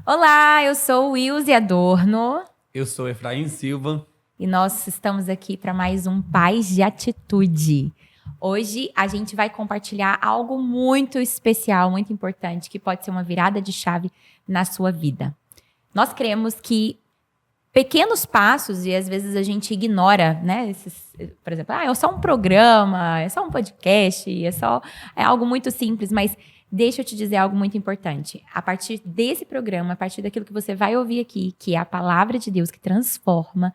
Olá, eu sou Wilze Adorno. Eu sou Efraim Silva. E nós estamos aqui para mais um Pais de Atitude. Hoje a gente vai compartilhar algo muito especial, muito importante, que pode ser uma virada de chave na sua vida. Nós cremos que pequenos passos, e às vezes a gente ignora, né? Por exemplo, é só um programa, é só um podcast, é algo muito simples, mas deixa eu te dizer algo muito importante. A partir desse programa, a partir daquilo que você vai ouvir aqui, que é a palavra de Deus que transforma,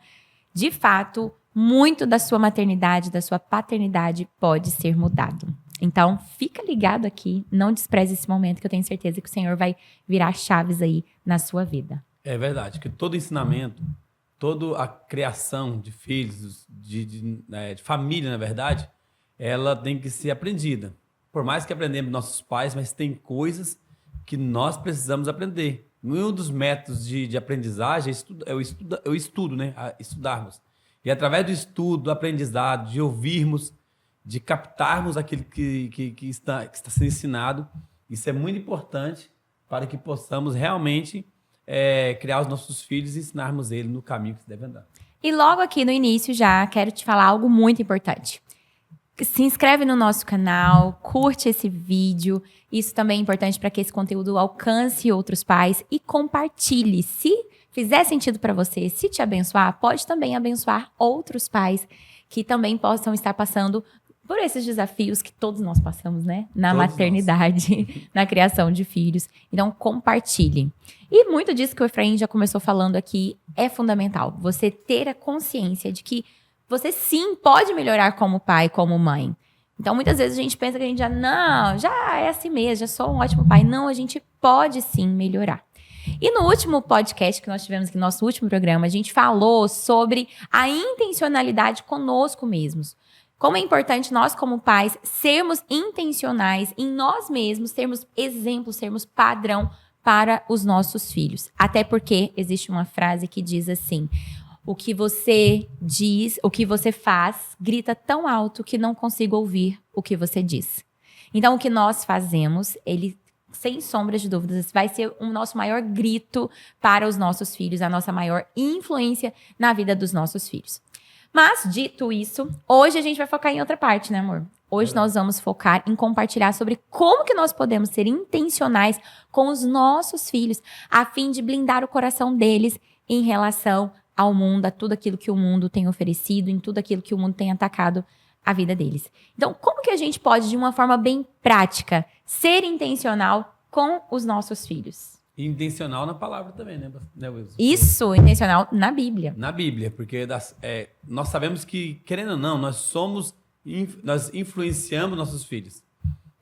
de fato, muito da sua maternidade, da sua paternidade pode ser mudado. Então, fica ligado aqui, não despreze esse momento, que eu tenho certeza que o Senhor vai virar chaves aí na sua vida. É verdade, que todo ensinamento, toda a criação de filhos, de família, na verdade, ela tem que ser aprendida. Por mais que aprendemos nossos pais, mas tem coisas que nós precisamos aprender. Um dos métodos de aprendizagem é o estudo, né? Estudarmos. E através do estudo, do aprendizado, de ouvirmos, de captarmos aquilo que está sendo ensinado, isso é muito importante para que possamos realmente criar os nossos filhos e ensinarmos eles no caminho que devem andar. E logo aqui no início já quero te falar algo muito importante. Se inscreve no nosso canal, curte esse vídeo. Isso também é importante para que esse conteúdo alcance outros pais e compartilhe. Se fizer sentido para você, se te abençoar, pode também abençoar outros pais que também possam estar passando por esses desafios que todos nós passamos, né? Na Todos maternidade, na criação de filhos. Então, compartilhe. E muito disso que o Efraim já começou falando aqui é fundamental. Você ter a consciência de que você sim pode melhorar como pai, como mãe. Então, muitas vezes a gente pensa que a gente já é assim mesmo, já sou um ótimo pai. Não, a gente pode sim melhorar. E no último podcast que nós tivemos aqui, no nosso último programa, a gente falou sobre a intencionalidade conosco mesmos. Como é importante nós, como pais, sermos intencionais em nós mesmos, sermos exemplos, sermos padrão para os nossos filhos. Até porque existe uma frase que diz assim: o que você diz, o que você faz, grita tão alto que não consigo ouvir o que você diz. Então, o que nós fazemos, ele, sem sombra de dúvidas, vai ser o nosso maior grito para os nossos filhos, a nossa maior influência na vida dos nossos filhos. Mas, dito isso, hoje a gente vai focar em outra parte, né, amor? Hoje nós vamos focar em compartilhar sobre como que nós podemos ser intencionais com os nossos filhos, a fim de blindar o coração deles em relação ao mundo, a tudo aquilo que o mundo tem oferecido, em tudo aquilo que o mundo tem atacado a vida deles. Então, como que a gente pode, de uma forma bem prática, ser intencional com os nossos filhos? E intencional na palavra também, né Wilson? Isso, intencional na Bíblia. Na Bíblia, porque nós sabemos que, querendo ou não, nós influenciamos nossos filhos.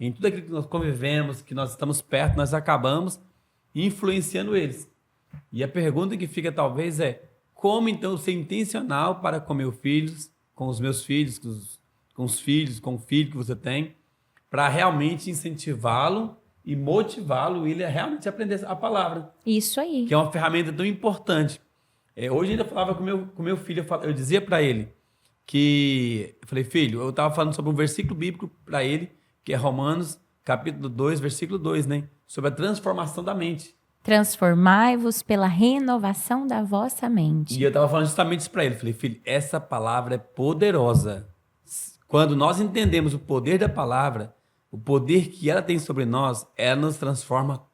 Em tudo aquilo que nós convivemos, que nós estamos perto, nós acabamos influenciando eles. E a pergunta que fica talvez é: como então ser intencional para com meus filhos, com os meus filhos, com os filhos, com o filho que você tem, para realmente incentivá-lo e motivá-lo ele a realmente aprender a palavra. Isso aí. Que é uma ferramenta tão importante. Hoje ainda falava com meu filho, eu dizia para ele que... Eu falei, filho, eu estava falando sobre um versículo bíblico para ele, que é Romanos, capítulo 2, versículo 2, né? Sobre a transformação da mente. Transformai-vos pela renovação da vossa mente. E eu estava falando justamente isso para ele. Falei, filho, essa palavra é poderosa. Quando nós entendemos o poder da palavra, o poder que ela tem sobre nós, ela nos transforma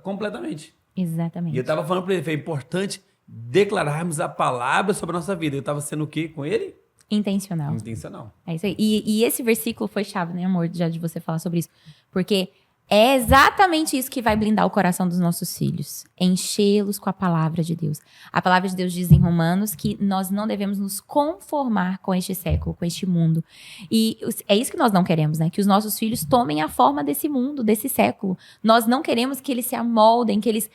completamente. Exatamente. E eu estava falando para ele, foi importante declararmos a palavra sobre a nossa vida. Eu estava sendo o quê com ele? Intencional. Intencional. É isso aí. E esse versículo foi chave, né, amor, já de você falar sobre isso. Porque é exatamente isso que vai blindar o coração dos nossos filhos. Enchê-los com a palavra de Deus. A palavra de Deus diz em Romanos que nós não devemos nos conformar com este século, com este mundo. E é isso que nós não queremos, né? Que os nossos filhos tomem a forma desse mundo, desse século. Nós não queremos que eles se amoldem, que eles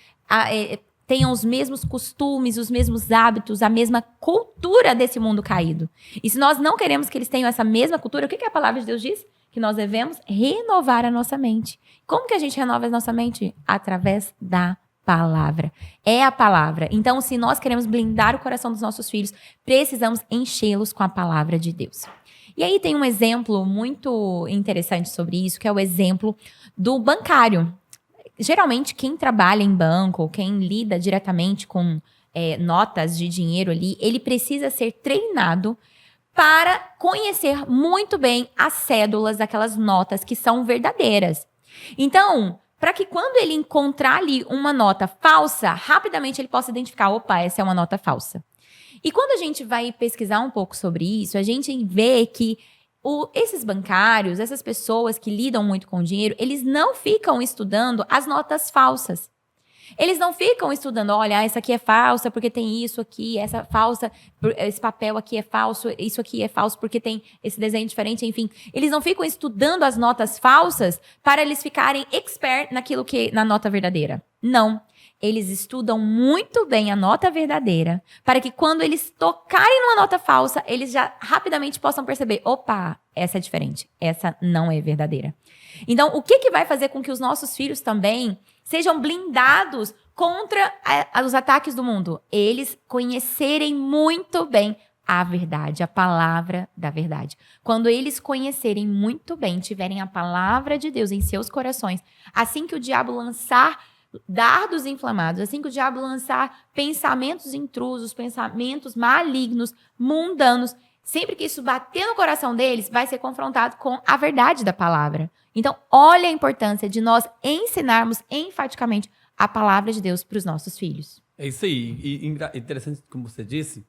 tenham os mesmos costumes, os mesmos hábitos, a mesma cultura desse mundo caído. E se nós não queremos que eles tenham essa mesma cultura, o que a palavra de Deus diz? Que nós devemos renovar a nossa mente. Como que a gente renova a nossa mente? Através da palavra. É a palavra. Então, se nós queremos blindar o coração dos nossos filhos, precisamos enchê-los com a palavra de Deus. E aí tem um exemplo muito interessante sobre isso, que é o exemplo do bancário. Geralmente, quem trabalha em banco, quem lida diretamente com notas de dinheiro ali, ele precisa ser treinado para conhecer muito bem as cédulas daquelas notas que são verdadeiras. Então, para que quando ele encontrar ali uma nota falsa, rapidamente ele possa identificar, opa, essa é uma nota falsa. E quando a gente vai pesquisar um pouco sobre isso, a gente vê que esses bancários, essas pessoas que lidam muito com dinheiro, eles não ficam estudando as notas falsas. Eles não ficam estudando, olha, essa aqui é falsa porque tem isso aqui, essa falsa, esse papel aqui é falso, isso aqui é falso porque tem esse desenho diferente, enfim. Eles não ficam estudando as notas falsas para eles ficarem expert naquilo que na nota verdadeira. Não. Eles estudam muito bem a nota verdadeira para que quando eles tocarem numa nota falsa, eles já rapidamente possam perceber, opa, essa é diferente, essa não é verdadeira. Então, o que vai fazer com que os nossos filhos também sejam blindados contra os ataques do mundo? Eles conhecerem muito bem a verdade, a palavra da verdade. Quando eles conhecerem muito bem, tiverem a palavra de Deus em seus corações, assim que o diabo lançar dardos inflamados, assim que o diabo lançar pensamentos intrusos, pensamentos malignos, mundanos, sempre que isso bater no coração deles, vai ser confrontado com a verdade da palavra. Então, olha a importância de nós ensinarmos enfaticamente a palavra de Deus para os nossos filhos. É isso aí. E interessante, como você disse,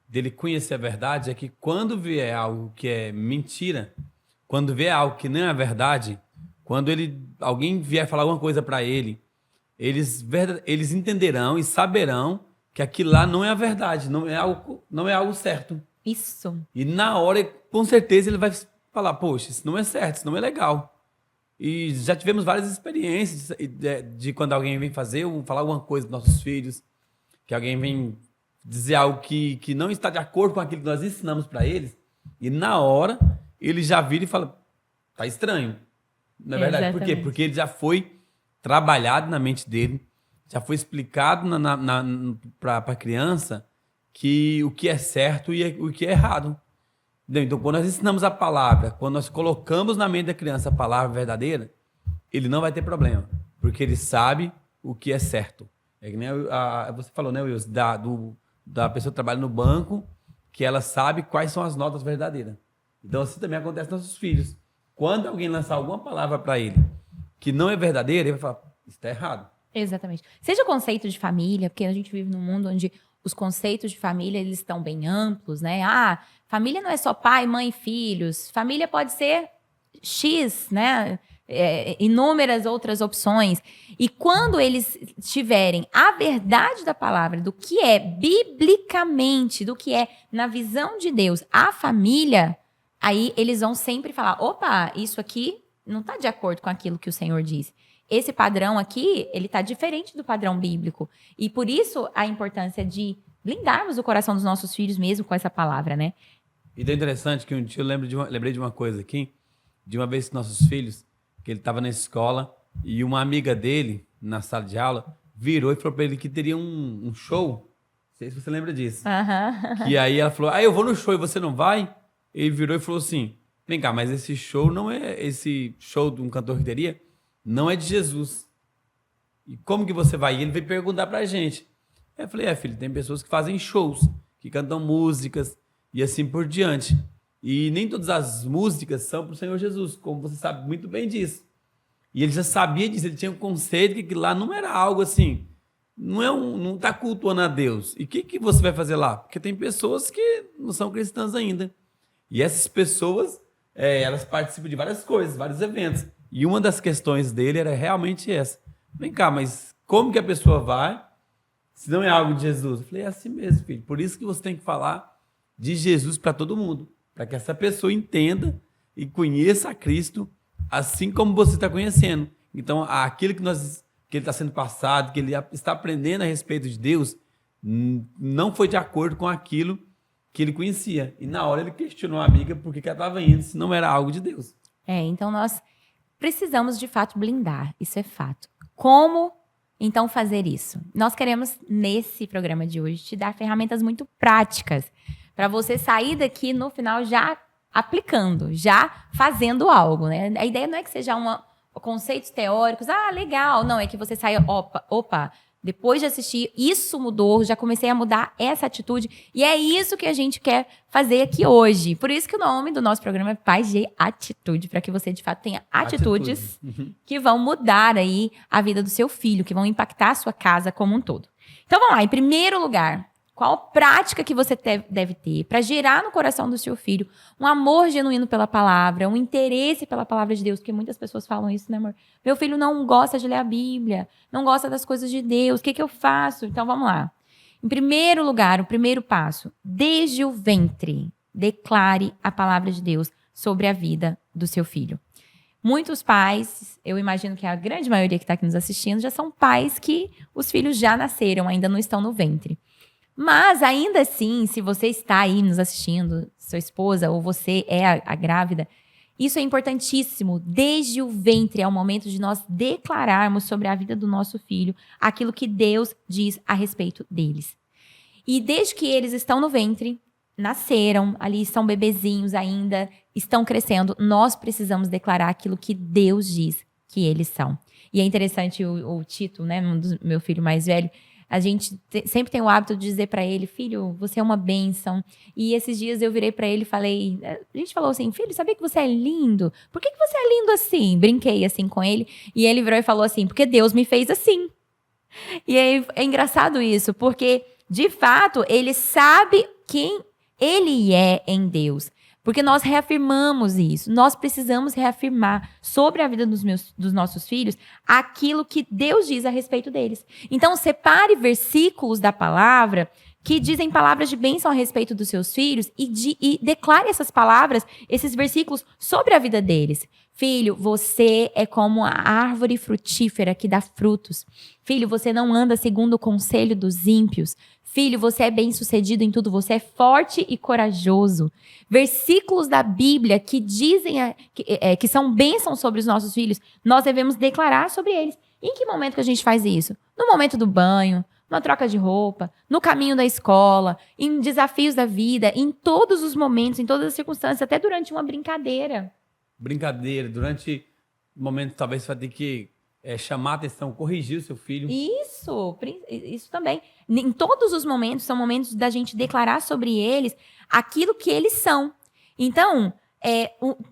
dele conhecer a verdade, é que quando vier algo que é mentira, quando vier algo que não é verdade, quando alguém vier falar alguma coisa para ele, eles entenderão e saberão que aquilo lá não é a verdade, não é algo certo. Isso. E na hora, com certeza, ele vai falar, poxa, isso não é certo, isso não é legal. E já tivemos várias experiências de quando alguém vem falar alguma coisa dos nossos filhos, que alguém vem dizer algo que não está de acordo com aquilo que nós ensinamos para eles, e na hora, ele já vira e fala, tá estranho. Não é verdade? Exatamente. Por quê? Porque ele já foi trabalhado na mente dele, já foi explicado para a criança que o que é certo e o que é errado. Então, quando nós ensinamos a palavra, quando nós colocamos na mente da criança a palavra verdadeira, ele não vai ter problema, porque ele sabe o que é certo. É que nem você falou, né, Wilson, da pessoa que trabalha no banco, que ela sabe quais são as notas verdadeiras. Então, assim também acontece com nossos filhos. Quando alguém lançar alguma palavra para ele que não é verdadeira, ele vai falar, isso está errado. Exatamente. Seja o conceito de família, porque a gente vive num mundo onde os conceitos de família, eles estão bem amplos, né? Família não é só pai, mãe e filhos. Família pode ser X, né? Inúmeras outras opções. E quando eles tiverem a verdade da palavra, do que é biblicamente, do que é na visão de Deus, a família, aí eles vão sempre falar, opa, isso aqui não está de acordo com aquilo que o Senhor diz. Esse padrão aqui, ele está diferente do padrão bíblico. E por isso a importância de blindarmos o coração dos nossos filhos mesmo com essa palavra, né? E é interessante que um dia eu lembrei de uma coisa aqui, de uma vez que nossos filhos, que ele estava na escola, e uma amiga dele, na sala de aula, virou e falou para ele que teria um show. Não sei se você lembra disso. Uhum. E aí ela falou, eu vou no show e você não vai? Ele virou e falou assim, vem cá, mas esse show de um cantor que teria, não é de Jesus. E como que você vai? E ele veio perguntar pra gente. Aí eu falei, filho, tem pessoas que fazem shows, que cantam músicas e assim por diante. E nem todas as músicas são pro Senhor Jesus, como você sabe muito bem disso. E ele já sabia disso, ele tinha um conceito que lá não era algo assim, não tá cultuando a Deus. E o que você vai fazer lá? Porque tem pessoas que não são cristãs ainda. E essas pessoas, elas participam de várias coisas, vários eventos. E uma das questões dele era realmente essa. Vem cá, mas como que a pessoa vai se não é algo de Jesus? Eu falei, é assim mesmo, filho. Por isso que você tem que falar de Jesus para todo mundo. Para que essa pessoa entenda e conheça a Cristo assim como você está conhecendo. Então, aquilo que ele está sendo passado, que ele está aprendendo a respeito de Deus, não foi de acordo com aquilo que ele conhecia. E na hora ele questionou a amiga por que ela estava indo, se não era algo de Deus. Então nós precisamos de fato blindar, isso é fato. Como então fazer isso? Nós queremos, nesse programa de hoje, te dar ferramentas muito práticas para você sair daqui no final já aplicando, já fazendo algo, né? A ideia não é que seja conceitos teóricos, legal. Não, é que você saia, opa, depois de assistir, isso mudou, já comecei a mudar essa atitude. E é isso que a gente quer fazer aqui hoje. Por isso que o nome do nosso programa é Pais de Atitude, para que você, de fato, tenha atitudes que vão mudar aí a vida do seu filho, que vão impactar a sua casa como um todo. Então, vamos lá. Em primeiro lugar, qual prática que você deve ter para gerar no coração do seu filho um amor genuíno pela palavra, um interesse pela palavra de Deus? Porque muitas pessoas falam isso, né, amor? Meu filho não gosta de ler a Bíblia, não gosta das coisas de Deus. O que eu faço? Então, vamos lá. Em primeiro lugar, o primeiro passo, desde o ventre, declare a palavra de Deus sobre a vida do seu filho. Muitos pais, eu imagino que a grande maioria que está aqui nos assistindo, já são pais que os filhos já nasceram, ainda não estão no ventre. Mas, ainda assim, se você está aí nos assistindo, sua esposa ou você é a grávida, isso é importantíssimo. Desde o ventre é o momento de nós declararmos sobre a vida do nosso filho aquilo que Deus diz a respeito deles. E desde que eles estão no ventre, nasceram, ali são bebezinhos ainda, estão crescendo, nós precisamos declarar aquilo que Deus diz que eles são. E é interessante o Tito, né, meu filho mais velho, a gente sempre tem o hábito de dizer para ele, filho, você é uma bênção. E esses dias eu virei para ele e falei, a gente falou assim, filho, sabia que você é lindo? Por que você é lindo assim? Brinquei assim com ele. E ele virou e falou assim, porque Deus me fez assim. E aí, é engraçado isso, porque de fato ele sabe quem ele é em Deus. Porque nós reafirmamos isso. Nós precisamos reafirmar sobre a vida dos nossos filhos aquilo que Deus diz a respeito deles. Então, separe versículos da palavra que dizem palavras de bênção a respeito dos seus filhos e declare essas palavras, esses versículos, sobre a vida deles. Filho, você é como a árvore frutífera que dá frutos. Filho, você não anda segundo o conselho dos ímpios. Filho, você é bem-sucedido em tudo, você é forte e corajoso. Versículos da Bíblia que dizem que são bênçãos sobre os nossos filhos, nós devemos declarar sobre eles. Em que momento que a gente faz isso? No momento do banho, na troca de roupa, no caminho da escola, em desafios da vida, em todos os momentos, em todas as circunstâncias, até durante uma brincadeira. Durante o momento talvez você vai ter que chamar a atenção, corrigir o seu filho. Isso também. Em todos os momentos, são momentos da gente declarar sobre eles aquilo que eles são. Então,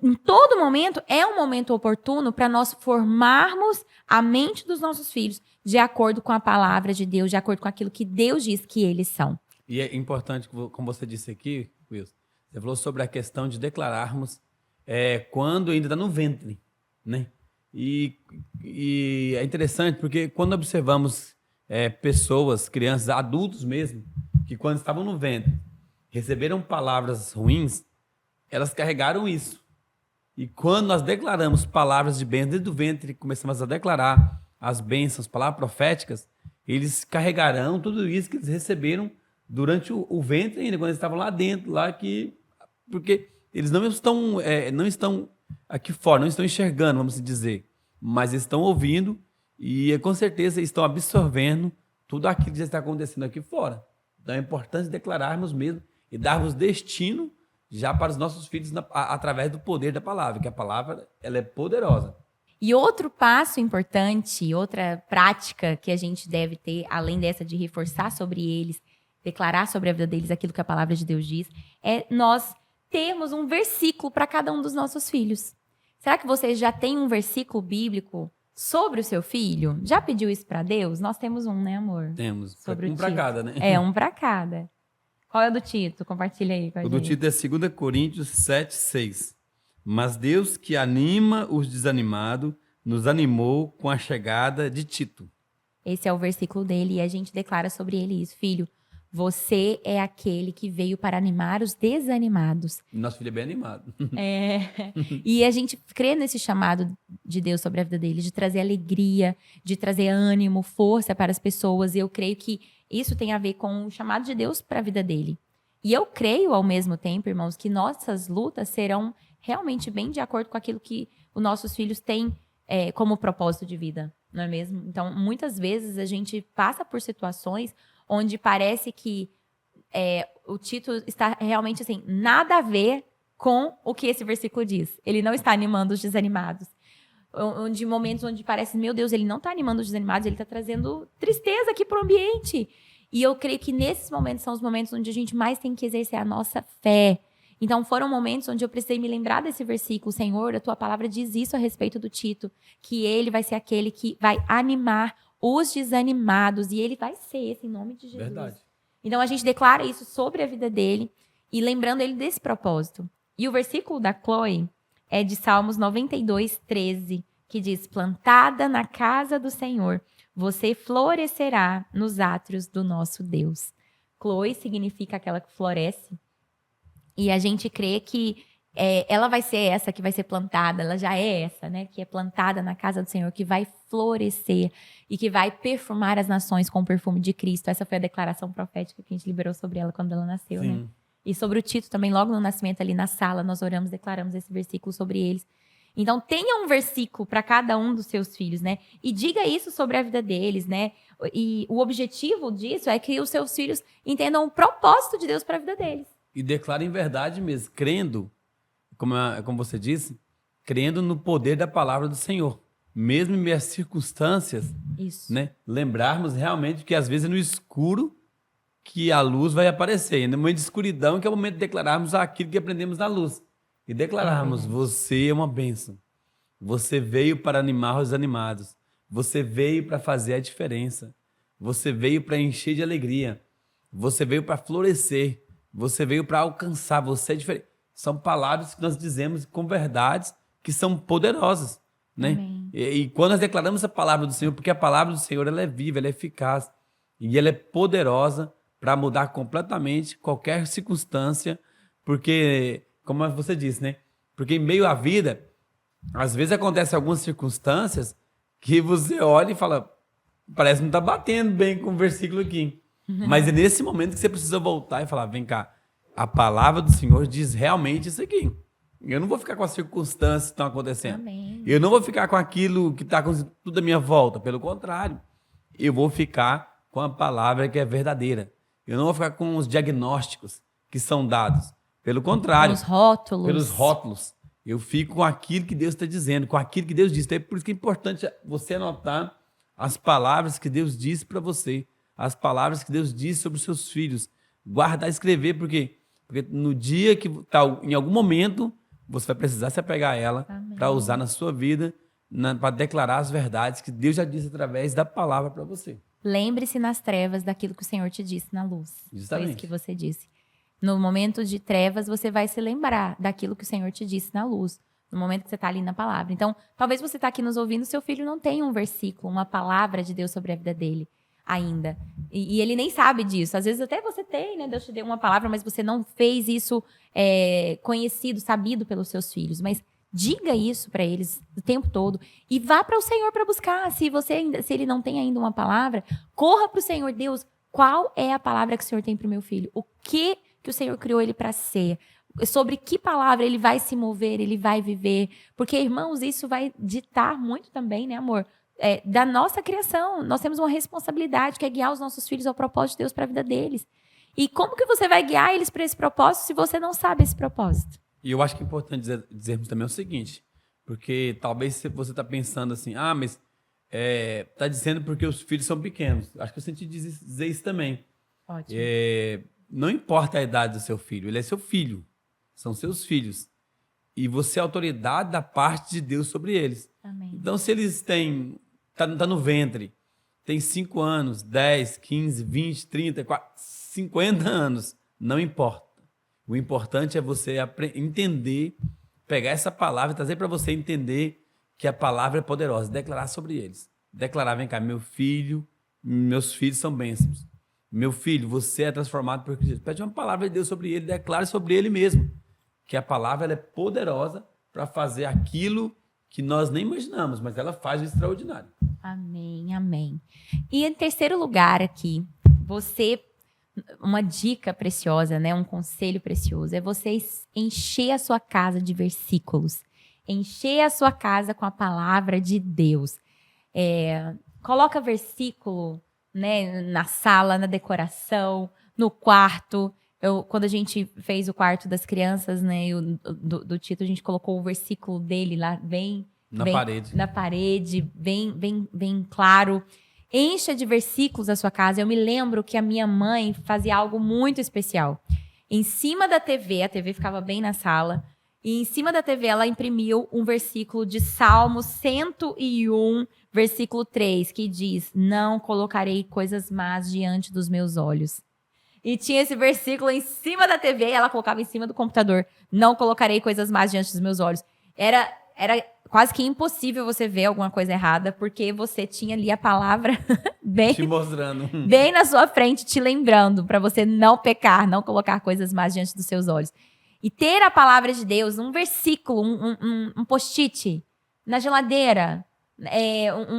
em todo momento, é um momento oportuno para nós formarmos a mente dos nossos filhos de acordo com a palavra de Deus, de acordo com aquilo que Deus diz que eles são. E é importante, como você disse aqui, Wilson, você falou sobre a questão de declararmos quando ainda está no ventre, né? E é interessante porque quando observamos pessoas, crianças, adultos mesmo, que quando estavam no ventre receberam palavras ruins, elas carregaram isso. E quando nós declaramos palavras de bênção desde o ventre, começamos a declarar as bênçãos, palavras proféticas, eles carregarão tudo isso que eles receberam durante o ventre ainda, quando eles estavam lá dentro, porque eles não estão aqui fora, não estão enxergando, vamos dizer, mas estão ouvindo e com certeza estão absorvendo tudo aquilo que já está acontecendo aqui fora. Então é importante declararmos mesmo e darmos destino já para os nossos filhos através do poder da palavra, que a palavra ela é poderosa. E outro passo importante, outra prática que a gente deve ter, além dessa de reforçar sobre eles, declarar sobre a vida deles aquilo que a palavra de Deus diz, é nós termos um versículo para cada um dos nossos filhos. Será que você já tem um versículo bíblico sobre o seu filho? Já pediu isso para Deus? Nós temos um, né, amor? Temos. Sobre um para cada, né? Um para cada. Qual é o do Tito? Compartilha aí com a gente. O do Tito é 2 Coríntios 7:6. Mas Deus que anima os desanimados nos animou com a chegada de Tito. Esse é o versículo dele e a gente declara sobre ele isso. Filho, você é aquele que veio para animar os desanimados. Nosso filho é bem animado. E a gente crê nesse chamado de Deus sobre a vida dele, de trazer alegria, de trazer ânimo, força para as pessoas. E eu creio que isso tem a ver com o chamado de Deus para a vida dele. E eu creio, ao mesmo tempo, irmãos, que nossas lutas serão realmente bem de acordo com aquilo que os nossos filhos têm como propósito de vida. não é mesmo? Então, muitas vezes a gente passa por situações onde parece que o Tito está realmente assim, nada a ver com o que esse versículo diz. Ele não está animando os desanimados. De momentos onde parece, meu Deus, ele não está animando os desanimados, ele está trazendo tristeza aqui para o ambiente. E eu creio que nesses momentos são os momentos onde a gente mais tem que exercer a nossa fé. Então, foram momentos onde eu precisei me lembrar desse versículo. Senhor, a tua palavra diz isso a respeito do Tito, que ele vai ser aquele que vai animar os desanimados. E ele vai ser esse, em nome de Jesus. Verdade. Então, a gente declara isso sobre a vida dele e lembrando ele desse propósito. E o versículo da Chloe é de Salmos 92, 13, que diz, plantada na casa do Senhor, você florescerá nos átrios do nosso Deus. Chloe significa aquela que floresce. E a gente crê que ela vai ser essa que vai ser plantada, ela já é essa, né? Que é plantada na casa do Senhor, que vai florescer e que vai perfumar as nações com o perfume de Cristo. Essa foi a declaração profética que a gente liberou sobre ela quando ela nasceu, Sim. né? E sobre o Tito também, logo no nascimento ali na sala, nós oramos, declaramos esse versículo sobre eles. Então, tenha um versículo para cada um dos seus filhos, né? E diga isso sobre a vida deles, né? E o objetivo disso é que os seus filhos entendam o propósito de Deus para a vida deles. E declara em verdade mesmo, crendo, como você disse, crendo no poder da palavra do Senhor. Mesmo em meias circunstâncias, Isso. né? Lembrarmos realmente que às vezes é no escuro que a luz vai aparecer. E no momento de escuridão que é o momento de declararmos aquilo que aprendemos na luz. E declararmos, você é uma bênção. Você veio para animar os animados. Você veio para fazer a diferença. Você veio para encher de alegria. Você veio para florescer. Você veio para alcançar. Você é diferente. São palavras que nós dizemos com verdades que são poderosas, né? E quando nós declaramos a palavra do Senhor, porque a palavra do Senhor ela é viva, ela é eficaz e ela é poderosa para mudar completamente qualquer circunstância, porque, como você disse, né? Porque em meio à vida, às vezes acontecem algumas circunstâncias que você olha e fala, parece que não está batendo bem com o versículo aqui. Mas é nesse momento que você precisa voltar e falar, vem cá, a palavra do Senhor diz realmente isso aqui. Eu não vou ficar com as circunstâncias que estão acontecendo. Amém. Eu não vou ficar com aquilo que está acontecendo tudo à minha volta. Pelo contrário, eu vou ficar com a palavra que é verdadeira. Eu não vou ficar com os diagnósticos que são dados. Pelo contrário. Os rótulos. Pelos rótulos. Eu fico com aquilo que Deus está dizendo, com aquilo que Deus disse. Então, é por isso que é importante você anotar as palavras que Deus disse para você. As palavras que Deus disse sobre os seus filhos. Guardar, escrever, porque no dia que em algum momento você vai precisar se apegar a ela para usar na sua vida, para declarar as verdades que Deus já disse através da palavra para você. Lembre-se nas trevas daquilo que o Senhor te disse na luz. Justamente. Foi isso que você disse. No momento de trevas, você vai se lembrar daquilo que o Senhor te disse na luz. No momento que você está ali na palavra. Então, talvez você está aqui nos ouvindo, seu filho não tenha um versículo, uma palavra de Deus sobre a vida dele ainda. E ele nem sabe disso. Às vezes até você tem, né? Deus te deu uma palavra, mas você não fez isso conhecido, sabido pelos seus filhos. Mas diga isso para eles o tempo todo e vá para o Senhor para buscar. Se ele não tem ainda uma palavra, corra para o Senhor. Deus, qual é a palavra que o Senhor tem para o meu filho? O que o Senhor criou ele para ser? Sobre que palavra ele vai se mover, ele vai viver? Porque, irmãos, isso vai ditar muito também, né, amor? Da nossa criação. Nós temos uma responsabilidade que é guiar os nossos filhos ao propósito de Deus para a vida deles. E como que você vai guiar eles para esse propósito se você não sabe esse propósito? E eu acho que é importante dizermos também o seguinte, porque talvez você está pensando assim, mas está dizendo porque os filhos são pequenos. Acho que eu senti dizer isso também. Ótimo. Não importa a idade do seu filho, ele é seu filho. São seus filhos. E você é autoridade da parte de Deus sobre eles. Amém. Então, se eles têm... Tá no ventre, tem 5 anos, 10, 15, 20, 30, 40, 50 anos, não importa. O importante é você entender, pegar essa palavra e trazer para você entender que a palavra é poderosa, declarar sobre eles. Declarar, vem cá, meus filhos são bênçãos. Meu filho, você é transformado por Cristo. Pede uma palavra de Deus sobre ele, declare sobre ele mesmo. Que a palavra ela é poderosa para fazer aquilo que nós nem imaginamos, mas ela faz o extraordinário. Amém, amém. E em terceiro lugar aqui, uma dica preciosa, né? Um conselho precioso, é você encher a sua casa de versículos. Encher a sua casa com a palavra de Deus. Coloca versículo, né, na sala, na decoração, no quarto. Quando a gente fez o quarto das crianças, né, do Tito, a gente colocou o versículo dele lá na parede, bem claro. Encha de versículos a sua casa. Eu me lembro que a minha mãe fazia algo muito especial. Em cima da TV, a TV ficava bem na sala, e em cima da TV ela imprimiu um versículo de Salmo 101, versículo 3, que diz: não colocarei coisas más diante dos meus olhos. E tinha esse versículo em cima da TV, ela colocava em cima do computador: não colocarei coisas más diante dos meus olhos. Era quase que impossível você ver alguma coisa errada, porque você tinha ali a palavra bem, te mostrando, bem na sua frente, te lembrando, para você não pecar, não colocar coisas más diante dos seus olhos. E ter a palavra de Deus, um versículo, um post-it na geladeira,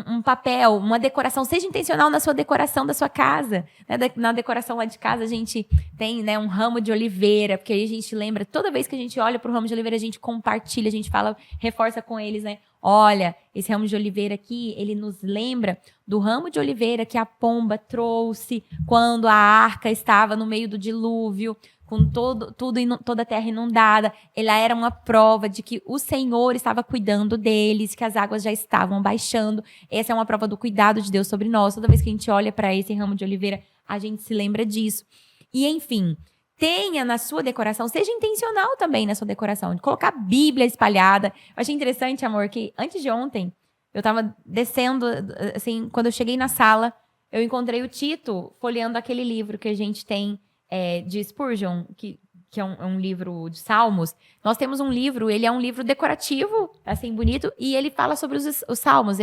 um papel, uma decoração. Seja intencional na sua decoração da sua casa. Né? Na decoração lá de casa, a gente tem, né, um ramo de oliveira, porque aí a gente lembra, toda vez que a gente olha para o ramo de oliveira, a gente compartilha, a gente fala, reforça com eles, né? Olha, esse ramo de oliveira aqui, ele nos lembra do ramo de oliveira que a pomba trouxe quando a arca estava no meio do dilúvio, com toda a terra inundada. Ela era uma prova de que o Senhor estava cuidando deles, que as águas já estavam baixando. Essa é uma prova do cuidado de Deus sobre nós. Toda vez que a gente olha para esse ramo de oliveira, a gente se lembra disso. E, enfim, tenha na sua decoração, seja intencional também na sua decoração, de colocar a Bíblia espalhada. Eu achei interessante, amor, que antes de ontem, eu estava descendo, assim, quando eu cheguei na sala, eu encontrei o Tito folheando aquele livro que a gente tem de Spurgeon, que é um livro de Salmos. Nós temos um livro, ele é um livro decorativo, assim, bonito, e ele fala sobre os Salmos,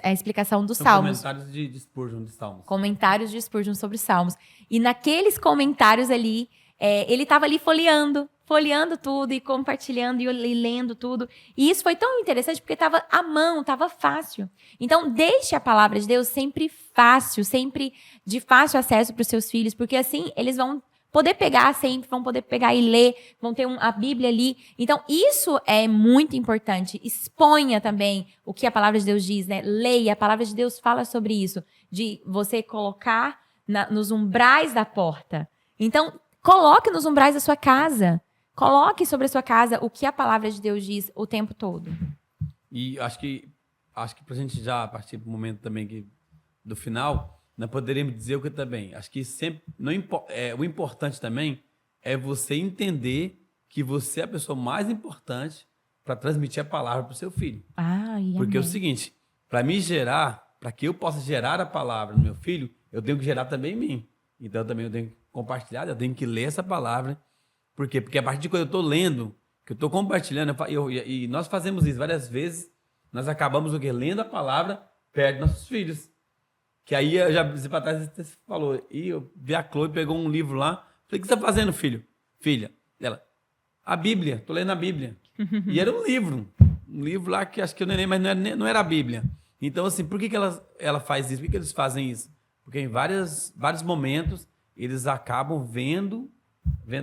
a explicação dos Salmos. Comentários de Spurgeon de Salmos. Comentários de Spurgeon sobre os Salmos. E naqueles comentários ali, ele estava ali folheando tudo e compartilhando e lendo tudo. E isso foi tão interessante porque estava à mão, estava fácil. Então, deixe a palavra de Deus sempre fácil, sempre de fácil acesso para os seus filhos, porque assim eles vão poder pegar sempre, vão poder pegar e ler, vão ter a Bíblia ali. Então, isso é muito importante. Exponha também o que a palavra de Deus diz, né? Leia, a palavra de Deus fala sobre isso, de você colocar nos umbrais da porta. Então, coloque nos umbrais da sua casa. Coloque sobre a sua casa o que a palavra de Deus diz o tempo todo. E acho que para a gente já partir para o momento também do final, nós poderíamos dizer o que também. Acho que sempre o importante também é você entender que você é a pessoa mais importante para transmitir a palavra para o seu filho. Porque é o seguinte, para que eu possa gerar a palavra no meu filho, eu tenho que gerar também em mim. Então também eu tenho que compartilhar, eu tenho que ler essa palavra. Por quê? Porque a partir de quando eu estou lendo, que eu estou compartilhando, e nós fazemos isso várias vezes, nós acabamos lendo a palavra perto dos nossos filhos. Que aí eu já disse para trás, você falou, e eu vi a Chloe, pegou um livro lá, falei, o que você está fazendo, filha? Ela, a Bíblia, estou lendo a Bíblia. E era um livro lá que acho que eu nem lembro, mas não era a Bíblia. Então, assim, por que ela faz isso? Por que eles fazem isso? Porque em vários momentos eles acabam vendo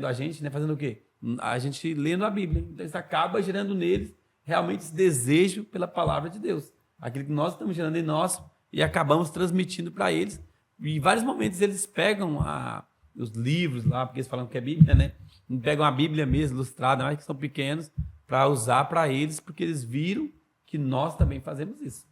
a gente, né, fazendo o quê? A gente lendo a Bíblia. Então, isso acaba gerando neles realmente esse desejo pela palavra de Deus. Aquilo que nós estamos gerando em nós e acabamos transmitindo para eles. E em vários momentos eles pegam os livros lá, porque eles falam que é Bíblia, né? Pegam a Bíblia mesmo, ilustrada, mas que são pequenos, para usar para eles, porque eles viram que nós também fazemos isso.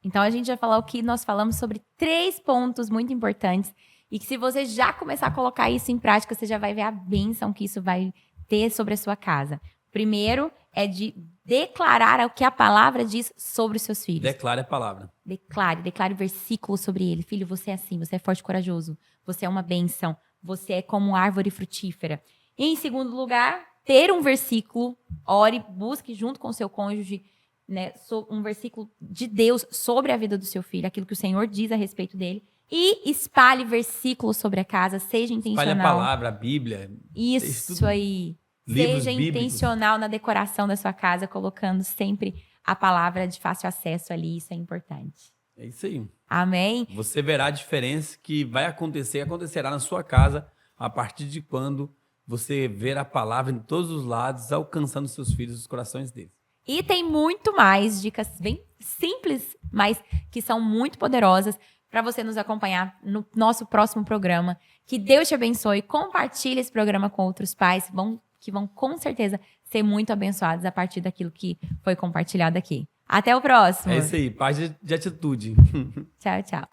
Então, a gente vai falar o que nós falamos sobre 3 pontos muito importantes e que se você já começar a colocar isso em prática, você já vai ver a bênção que isso vai ter sobre a sua casa. Primeiro é de declarar o que a palavra diz sobre os seus filhos. Declare a palavra. Declare versículos sobre ele. Filho, você é assim, você é forte e corajoso, você é uma bênção, você é como árvore frutífera. E, em segundo lugar, ter um versículo, ore, busque junto com o seu cônjuge, né, um versículo de Deus sobre a vida do seu filho, aquilo que o Senhor diz a respeito dele. E espalhe versículos sobre a casa, seja intencional. Espalhe a palavra, a Bíblia. Isso aí. Seja intencional na decoração da sua casa, colocando sempre a palavra de fácil acesso ali. Isso é importante. É isso aí. Amém? Você verá a diferença que vai acontecer, acontecerá na sua casa a partir de quando você ver a palavra em todos os lados, alcançando seus filhos, os corações deles. E tem muito mais dicas bem simples, mas que são muito poderosas para você nos acompanhar no nosso próximo programa. Que Deus te abençoe. Compartilhe esse programa com outros pais que vão com certeza ser muito abençoados a partir daquilo que foi compartilhado aqui. Até o próximo. É isso aí, paz de atitude. Tchau, tchau.